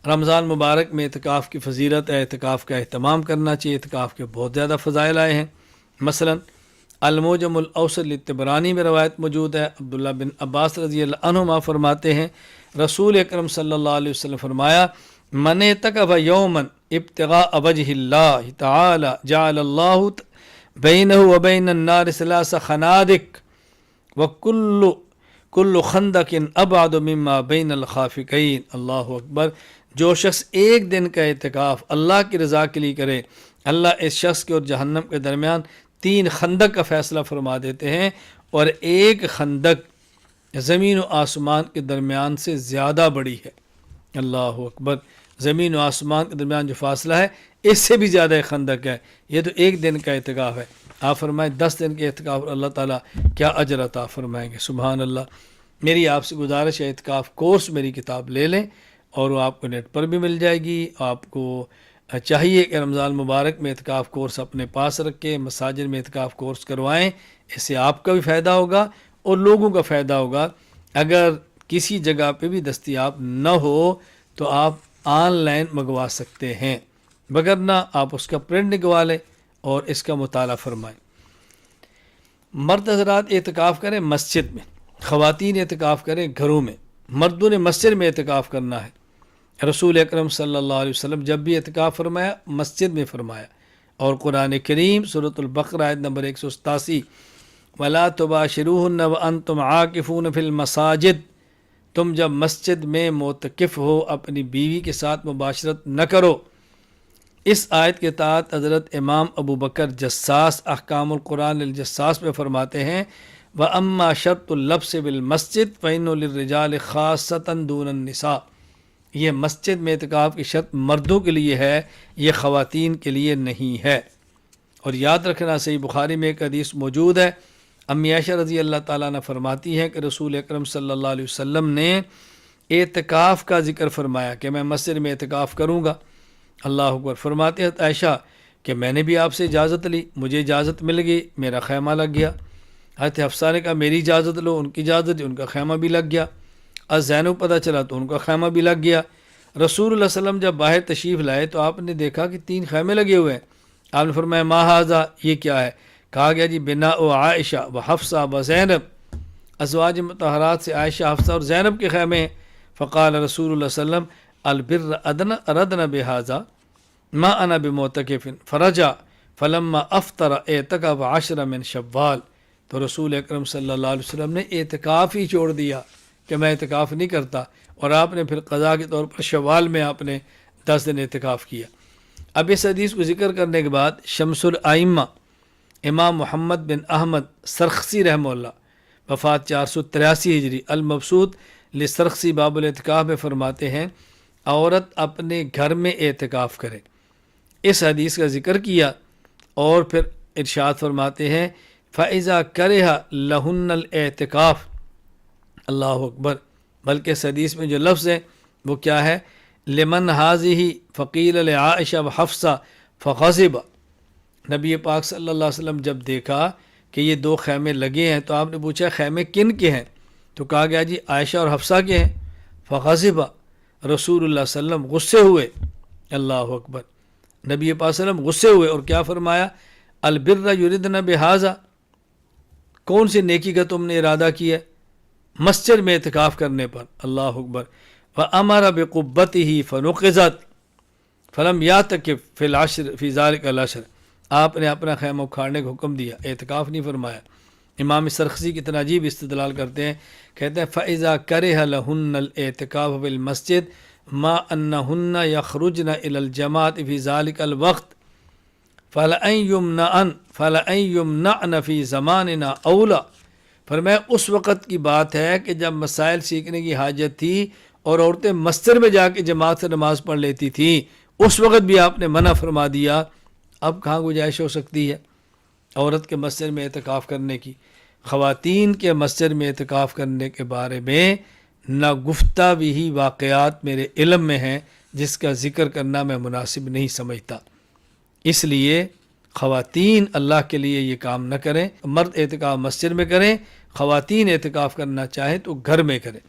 رمضان مبارک میں اعتکاف کی فضیلت ہے، اعتکاف کا اہتمام کرنا چاہیے، اعتکاف کے بہت زیادہ فضائل آئے ہیں۔ مثلا الموجم الاوسط للطبرانی میں روایت موجود ہے، عبداللہ بن عباس رضی اللہ عنہما فرماتے ہیں رسول اکرم صلی اللہ علیہ وسلم فرمایا من اعتکف یوما ابتغاء وجہ اللہ تعالی جعل اللہ بینہ وبین النار ثلاث خنادق وکل خندق ابعد مما بین الخافقین۔ اللہ اکبر۔ جو شخص ایک دن کا اعتکاف اللہ کی رضا کے لیے کرے، اللہ اس شخص کے اور جہنم کے درمیان 3 خندق کا فیصلہ فرما دیتے ہیں، اور ایک خندق زمین و آسمان کے درمیان سے زیادہ بڑی ہے۔ اللہ اکبر۔ زمین و آسمان کے درمیان جو فاصلہ ہے اس سے بھی زیادہ خندق ہے۔ یہ تو ایک دن کا اعتکاف ہے، آپ فرمائیں 10 دن کے اعتکاف اللہ تعالیٰ کیا اجر عطا فرمائیں گے۔ سبحان اللہ۔ میری آپ سے گزارش ہے اعتکاف کورس میری کتاب لے لیں، اور وہ آپ کو نیٹ پر بھی مل جائے گی۔ آپ کو چاہیے کہ رمضان مبارک میں اعتکاف کورس اپنے پاس رکھیں، مساجد میں اعتکاف کورس کروائیں، اس سے آپ کا بھی فائدہ ہوگا اور لوگوں کا فائدہ ہوگا۔ اگر کسی جگہ پہ بھی دستیاب نہ ہو تو آپ آن لائن منگوا سکتے ہیں، وگرنہ آپ اس کا پرنٹ نکلوا لیں اور اس کا مطالعہ فرمائیں۔ مرد حضرات اعتکاف کریں مسجد میں، خواتین اعتکاف کریں گھروں میں۔ مردوں نے مسجد میں اعتکاف کرنا ہے۔ رسول اکرم صلی اللہ علیہ وسلم جب بھی اعتکاف فرمایا مسجد میں فرمایا، اور قرآن کریم سورۃ البقرہ آیت نمبر 187 وَلَا تُبَاشِرُوهُنَّ وَأَنْتُمْ عَاكِفُونَ فِي الْمَسَاجِدِ، تم جب مسجد میں معتکف ہو اپنی بیوی کے ساتھ مباشرت نہ کرو۔ اس آیت کے تحت حضرت امام ابو بکر جساس احکام القرآن الجساس میں فرماتے ہیں وَأَمَّا شَرْطُ اللَّبْسِ بِالْمَسْجِدِ فَإِنَّهُ لِلرِّجَالِ خَاصَّةً دُونَ النِّسَاءِ، یہ مسجد میں اعتکاف کی شرط مردوں کے لیے ہے، یہ خواتین کے لیے نہیں ہے۔ اور یاد رکھنا صحیح بخاری میں ایک حدیث موجود ہے، امی عائشہ رضی اللہ تعالیٰ عنہ فرماتی ہیں کہ رسول اکرم صلی اللہ علیہ وسلم نے اعتکاف کا ذکر فرمایا کہ میں مسجد میں اعتکاف کروں گا۔ اللہ اکبر۔ فرماتے ہیں عائشہ کہ میں نے بھی آپ سے اجازت لی، مجھے اجازت مل گئی، میرا خیمہ لگ گیا۔ حضرت حفصہ نے کہا میری اجازت لو، ان کی اجازت دی، ان کا خیمہ بھی لگ گیا۔ از زینب پتہ چلا تو ان کا خیمہ بھی لگ گیا۔ رسول اللہ صلی اللہ علیہ وسلم جب باہر تشریف لائے تو آپ نے دیکھا کہ 3 خیمے لگے ہوئے ہیں۔ آپ نے فرمایا ما ھذا، یہ کیا ہے؟ کہا گیا جی بناء عائشہ و حفصہ و زینب، ازواج مطہرات سے عائشہ، حفصہ اور زینب کے خیمے ہیں۔ فقال رسول اللہ صلی اللہ علیہ وسلم البر اردنا بھذا ما انا بمعتکف فرجع فلما افطر اعتکف 10 من شوال، تو رسول اکرم صلی اللہ علیہ وسلم نے اعتکاف ہی چھوڑ دیا کہ میں اعتکاف نہیں کرتا، اور آپ نے پھر قضا کے طور پر شوال میں آپ نے 10 دن اعتکاف کیا۔ اب اس حدیث کو ذکر کرنے کے بعد شمس الائمہ امام محمد بن احمد سرخسی رحمہ اللہ وفات 483 ہجری المبسوط لسرخسی باب الاعتکاف میں فرماتے ہیں عورت اپنے گھر میں اعتکاف کرے۔ اس حدیث کا ذکر کیا اور پھر ارشاد فرماتے ہیں فَإِذَا كَرِهَ لَهُنَّ الْاعْتِكَافُ، اللہ اکبر۔ بلکہ اس حدیث میں جو لفظ ہے وہ کیا ہے؟ لمن هذه فقیل لعائشہ وحفصہ فغضب، نبی پاک صلی اللہ علیہ وسلم جب دیکھا کہ یہ 2 خیمے لگے ہیں تو آپ نے پوچھا خیمے کن کے ہیں؟ تو کہا گیا جی عائشہ اور حفصہ کے ہیں۔ فغضب، رسول اللہ صلی اللہ علیہ وسلم غصے ہوئے۔ اللہ اکبر۔ نبی پاک صلی اللہ علیہ وسلم غصے ہوئے اور کیا فرمایا؟ البر یریدن بہذا، کون سی نیکی کا تم نے ارادہ کیا مسجد میں اعتکاف کرنے پر؟ اللہ اکبر۔ فَأَمَرَ بِقُبَّتِهِ فَنُقِضَتْ فَلَمْ يَعْتَكِفْ فِي الْعَشْرِ فِي ذَلِكَ الْعَشْرِ، آپ نے اپنا خیمہ اکھاڑنے کا حکم دیا، اعتکاف نہیں فرمایا۔ امام سرخسی کتنا عجیب استدلال کرتے ہیں، کہتے ہیں فَإِذَا كَرِهَ لَهُنَّ الْاعْتِكَافُ فِي الْمَسْجِدِ مَا أَنَّهُنَّ يَخْرُجْنَ إِلَى الْجَمَاعَةِ فِي ذَلِكَ الْوَقْتِ فَلَأَنْ يُمْنَعْنَ فِي زَمَانِنَا أَوْلَى، فرمایا اس وقت کی بات ہے کہ جب مسائل سیکھنے کی حاجت تھی اور عورتیں مسجد میں جا کے جماعت سے نماز پڑھ لیتی تھیں، اس وقت بھی آپ نے منع فرما دیا۔ اب کہاں گنجائش ہو سکتی ہے عورت کے مسجد میں اعتکاف کرنے کی؟ خواتین کے مسجد میں اعتکاف کرنے کے بارے میں ناگفتہ بھی واقعات میرے علم میں ہیں جس کا ذکر کرنا میں مناسب نہیں سمجھتا۔ اس لیے خواتین اللہ کے لیے یہ کام نہ کریں، مرد اعتکاف مسجد میں کریں، خواتین اعتکاف کرنا چاہیں تو گھر میں کریں۔